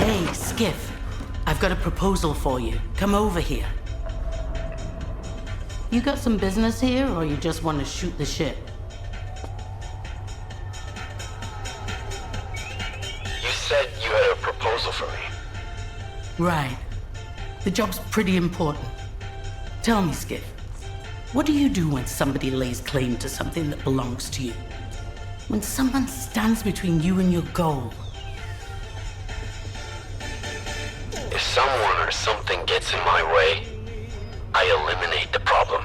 Hey, Skiff. I've got a proposal for you. Come over here. You got some business here, or you just want to shoot the shit? You said you had a proposal for me. Right. The job's pretty important. Tell me, Skiff. What do you do when somebody lays claim to something that belongs to you? When someone stands between you and your goal? If someone or something gets in my way, I eliminate the problem.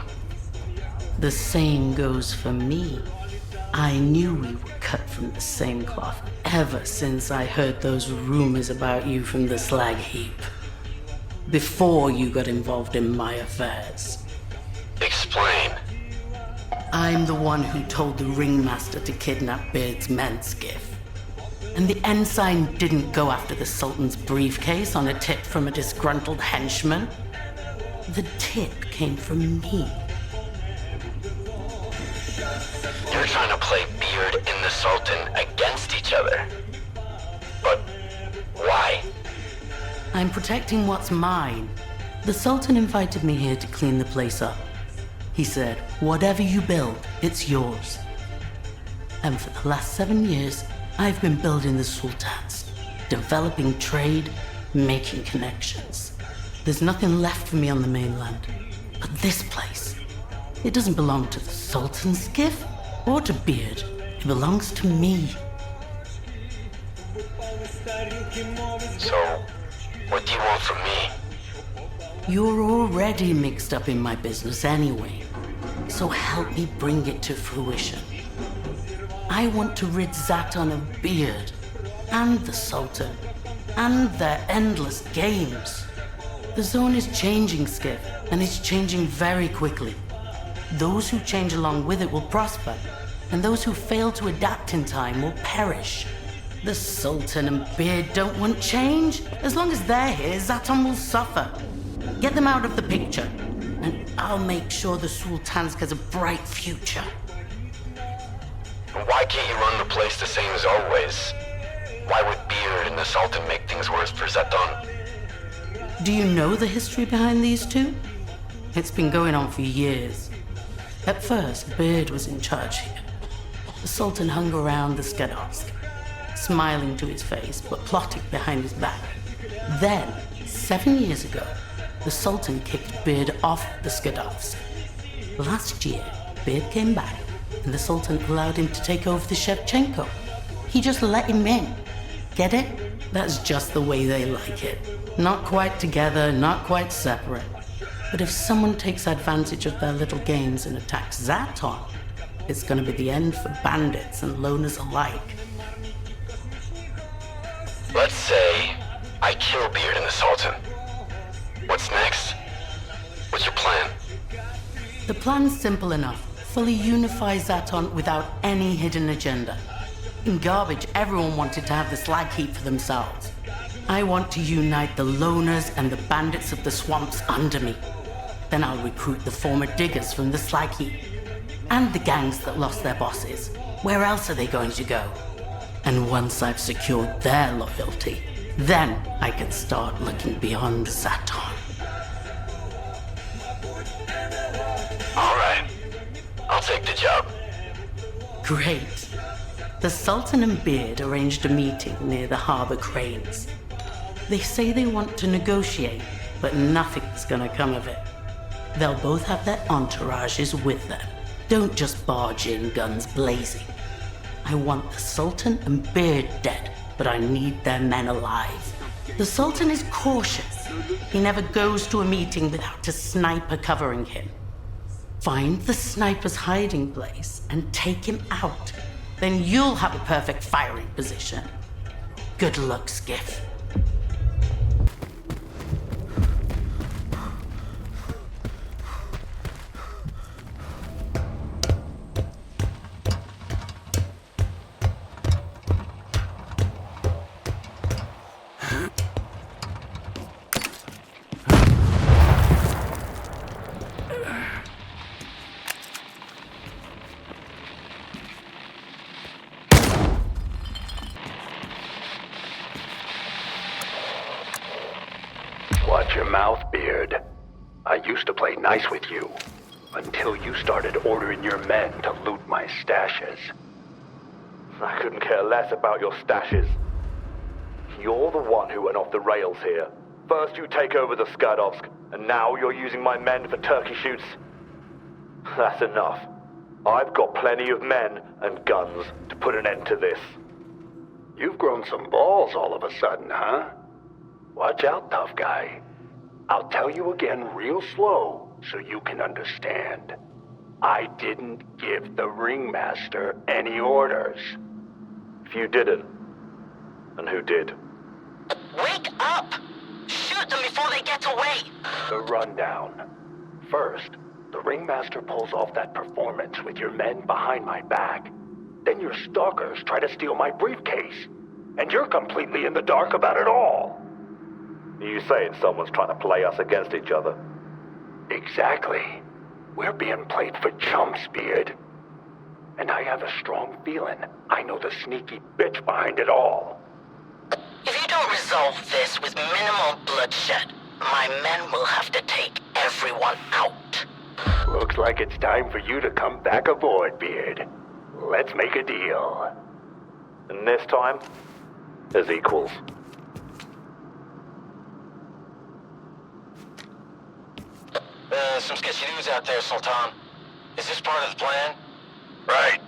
The same goes for me. I knew we were cut from the same cloth ever since I heard those rumors about you from the slag heap. Before you got involved in my affairs. Explain. I'm the one who told the ringmaster to kidnap Beard's men, Skiff. And the ensign didn't go after the Sultan's briefcase on a tip from a disgruntled henchman. The tip came from me. You're trying to play Beard and the Sultan against each other. But why? I'm protecting what's mine. The Sultan invited me here to clean the place up. He said, whatever you build, it's yours. And for the last 7 years, I've been building the sultans, developing trade, making connections. There's nothing left for me on the mainland. But this place, it doesn't belong to the Sultan's Skiff or to Beard. It belongs to me. So, what do you want from me? You're already mixed up in my business anyway, so help me bring it to fruition. I want to rid Zaton of Beard, and the Sultan, and their endless games. The zone is changing, Skiff, and it's changing very quickly. Those who change along with it will prosper, and those who fail to adapt in time will perish. The Sultan and Beard don't want change. As long as they're here, Zaton will suffer. Get them out of the picture, and I'll make sure the Sultan's has a bright future. Why can't you run the place the same as always? Why would Beard and the Sultan make things worse for Zaton? Do you know the history behind these two? It's been going on for years. At first, Beard was in charge here. The Sultan hung around the Skadovsk, smiling to his face, but plotting behind his back. Then, 7 years ago, the Sultan kicked Beard off the Skadovsk. Last year, Beard came back, and the Sultan allowed him to take over the Shevchenko. He just let him in. Get it? That's just the way they like it. Not quite together, not quite separate. But if someone takes advantage of their little games and attacks Zaton, it's gonna be the end for bandits and loners alike. Let's say I kill Beard and the Sultan. What's next? What's your plan? The plan's simple enough. Fully unify Zaton without any hidden agenda. In Garbage, everyone wanted to have the slag heap for themselves. I want to unite the loners and the bandits of the swamps under me. Then I'll recruit the former diggers from the slag heap. And the gangs that lost their bosses. Where else are they going to go? And once I've secured their loyalty, then I can start looking beyond Zaton. All right. I'll take the job. Great. The Sultan and Beard arranged a meeting near the harbor cranes. They say they want to negotiate, but nothing's gonna come of it. They'll both have their entourages with them. Don't just barge in guns blazing. I want the Sultan and Beard dead, but I need their men alive. The Sultan is cautious. He never goes to a meeting without a sniper covering him. Find the sniper's hiding place and take him out. Then you'll have a perfect firing position. Good luck, Skiff. Watch your mouth, Beard. I used to play nice with you, until you started ordering your men to loot my stashes. I couldn't care less about your stashes. You're the one who went off the rails here. First you take over the Skadovsk, and now you're using my men for turkey shoots. That's enough. I've got plenty of men and guns to put an end to this. You've grown some balls all of a sudden, huh? Watch out, tough guy. I'll tell you again real slow so you can understand. I didn't give the ringmaster any orders. If you didn't, and who did? Wake up! Shoot them before they get away! The rundown. First, the ringmaster pulls off that performance with your men behind my back. Then your stalkers try to steal my briefcase. And you're completely in the dark about it all. You saying someone's trying to play us against each other? Exactly. We're being played for chumps, Beard. And I have a strong feeling I know the sneaky bitch behind it all. If you don't resolve this with minimal bloodshed, my men will have to take everyone out. Looks like it's time for you to come back aboard, Beard. Let's make a deal. And this time, as equals. Some sketchy news out there, Sultan. Is this part of the plan? Right.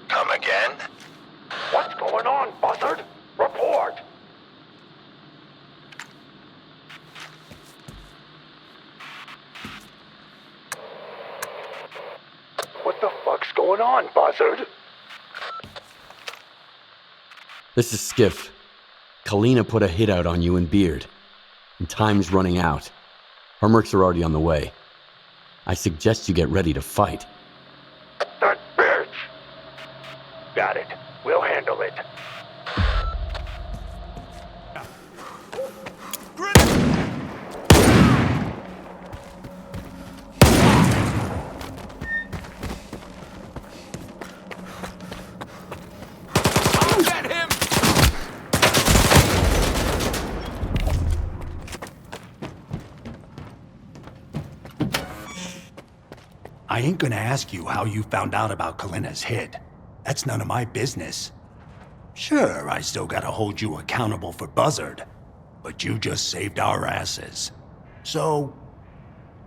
Come again? What's going on, Buzzard? Report! What the fuck's going on, Buzzard? This is Skiff. Kalina put a hit out on you and Beard. And time's running out. Our mercs are already on the way. I suggest you get ready to fight. That bitch! Got it. We'll handle it. I ain't gonna ask you how you found out about Kalina's hit. That's none of my business. Sure, I still gotta hold you accountable for Buzzard, but you just saved our asses. So,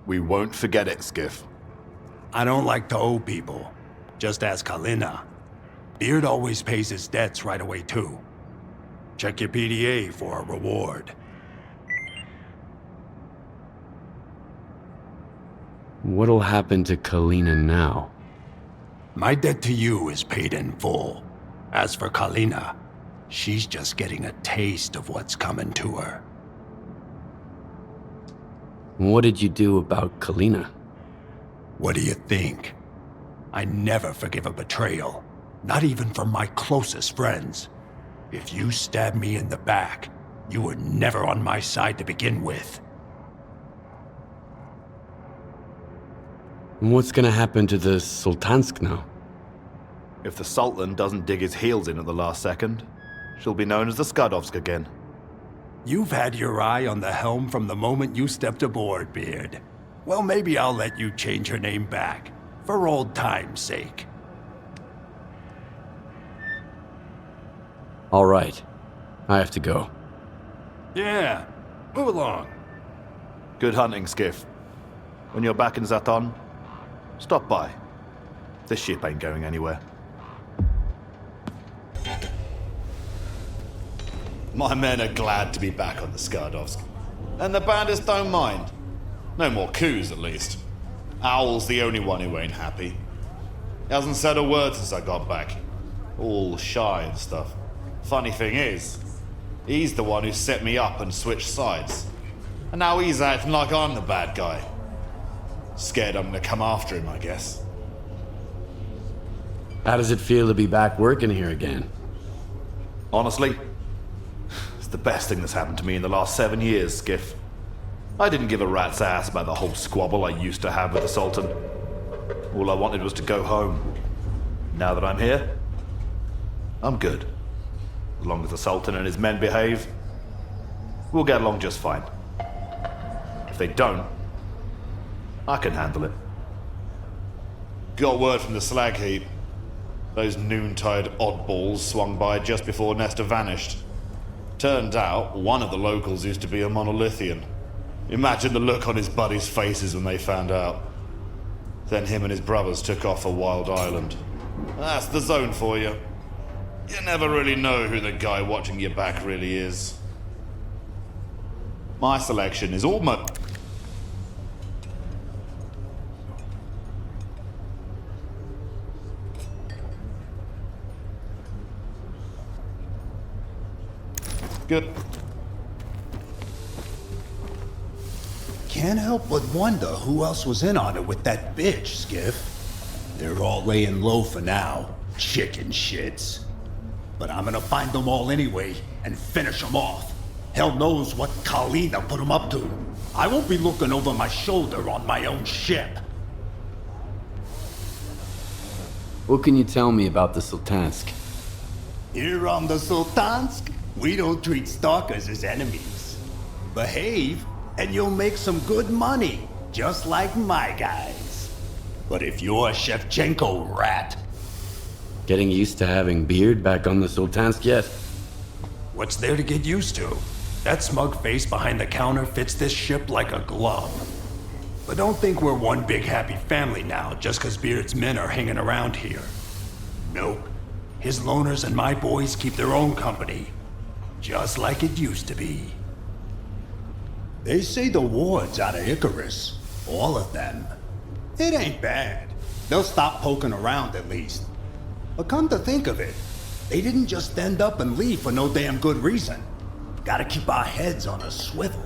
We won't forget it, Skiff. I don't like to owe people. Just ask Kalina. Beard always pays his debts right away too. Check your PDA for a reward. What'll happen to Kalina now? My debt to you is paid in full. As for Kalina, she's just getting a taste of what's coming to her. What did you do about Kalina? What do you think? I never forgive a betrayal, not even from my closest friends. If you stabbed me in the back, you were never on my side to begin with. What's gonna happen to the Sultansk now? If the Sultan doesn't dig his heels in at the last second, she'll be known as the Skadovsk again. You've had your eye on the helm from the moment you stepped aboard, Beard. Well, maybe I'll let you change her name back, for old time's sake. All right. I have to go. Yeah, move along. Good hunting, Skiff. When you're back in Zaton, stop by. This ship ain't going anywhere. My men are glad to be back on the Skadovsk. And the bandits don't mind. No more coups, at least. Owl's the only one who ain't happy. He hasn't said a word since I got back. All shy and stuff. Funny thing is, he's the one who set me up and switched sides. And now he's acting like I'm the bad guy. Scared I'm gonna come after him, I guess. How does it feel to be back working here again? Honestly, it's the best thing that's happened to me in the last 7 years, Skiff. I didn't give a rat's ass about the whole squabble I used to have with the Sultan. All I wanted was to go home. Now that I'm here, I'm good. As long as the Sultan and his men behave, we'll get along just fine. If they don't, I can handle it. Got word from the slag heap. Those noontide oddballs swung by just before Nestor vanished. Turned out, one of the locals used to be a monolithian. Imagine the look on his buddies' faces when they found out. Then him and his brothers took off for Wild Island. That's the zone for you. You never really know who the guy watching your back really is. My selection is almost... good. Can't help but wonder who else was in on it with that bitch, Skiff. They're all laying low for now, chicken shits. But I'm gonna find them all anyway and finish them off. Hell knows what Kalina put them up to. I won't be looking over my shoulder on my own ship. What can you tell me about the Sultansk? Here on the Sultansk, we don't treat stalkers as enemies. Behave, and you'll make some good money, just like my guys. But if you're a Shevchenko rat... Getting used to having beard back on the Sultansk yet? What's there to get used to? That smug face behind the counter fits this ship like a glove. But don't think we're one big happy family now just because Beard's men are hanging around here. Nope. His loners and my boys keep their own company. Just like it used to be. They say the ward's out of Icarus. All of them. It ain't bad. They'll stop poking around at least. But come to think of it, they didn't just stand up and leave for no damn good reason. Gotta keep our heads on a swivel.